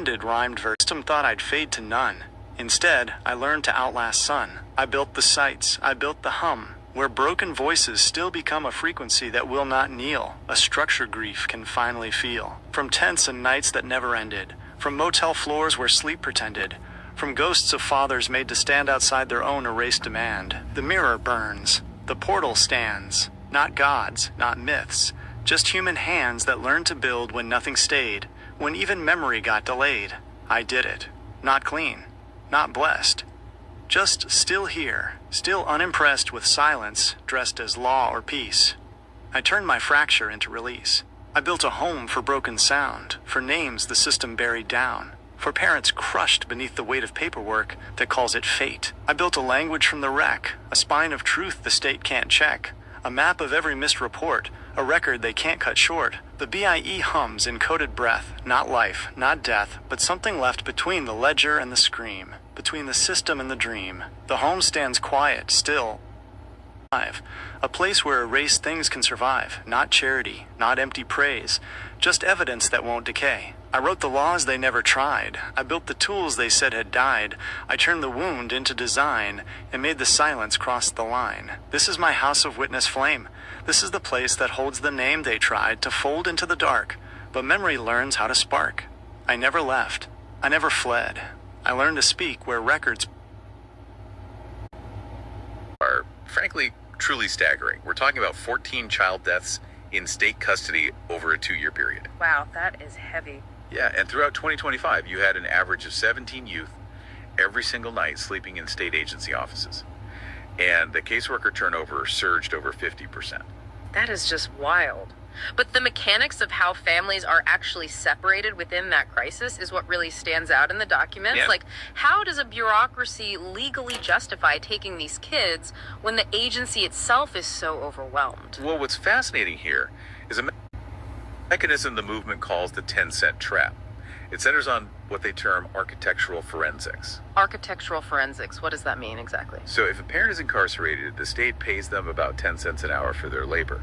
Rhymed verse. System thought I'd fade to none. Instead, I learned to outlast sun. I built the sights, I built the hum, where broken voices still become a frequency that will not kneel. A structure grief can finally feel. From tents and nights that never ended, from motel floors where sleep pretended, from ghosts of fathers made to stand outside their own erased demand. The mirror burns, the portal stands. Not gods, not myths, just human hands that learned to build when nothing stayed, when even memory got delayed. I did it. Not clean, not blessed. Just still here, still unimpressed with silence, dressed as law or peace. I turned my fracture into release. I built a home for broken sound, for names the system buried down, for parents crushed beneath the weight of paperwork that calls it fate. I built a language from the wreck, a spine of truth the state can't check, a map of every missed report, a record they can't cut short. The BIE hums in coded breath, not life, not death, but something left between the ledger and the scream, between the system and the dream. The home stands quiet, still, alive, a place where erased things can survive, not charity, not empty praise, just evidence that won't decay. I wrote the laws they never tried. I built the tools they said had died. I turned the wound into design and made the silence cross the line. This is my house of witness flame. This is the place that holds the name they tried to fold into the dark, but memory learns how to spark. I never left. I never fled. I learned to speak where records are, frankly, truly staggering. We're talking about 14 child deaths in state custody over a 2-year period. Wow, that is heavy. Yeah, and throughout 2025, you had an average of 17 youth every single night sleeping in state agency offices. And the caseworker turnover surged over 50%. That is just wild. But the mechanics of how families are actually separated within that crisis is what really stands out in the documents. Yeah. Like, how does a bureaucracy legally justify taking these kids when the agency itself is so overwhelmed? Well, what's fascinating here is a mechanism the movement calls the 10-cent trap. It centers on what they term architectural forensics. Architectural forensics, what does that mean exactly? So if a parent is incarcerated, the state pays them about 10 cents an hour for their labor.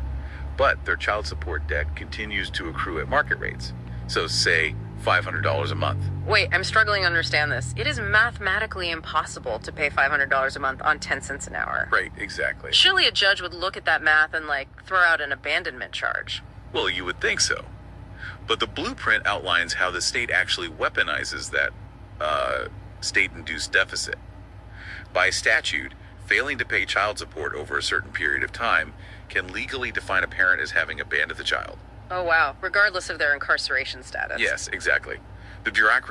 But their child support debt continues to accrue at market rates. So say $500 a month. Wait, I'm struggling to understand this. It is mathematically impossible to pay $500 a month on 10 cents an hour. Right, exactly. Surely a judge would look at that math and, throw out an abandonment charge. Well, you would think so. But the blueprint outlines how the state actually weaponizes that state-induced deficit. By statute, failing to pay child support over a certain period of time can legally define a parent as having abandoned the child. Oh, wow. Regardless of their incarceration status. Yes, exactly. The bureaucracy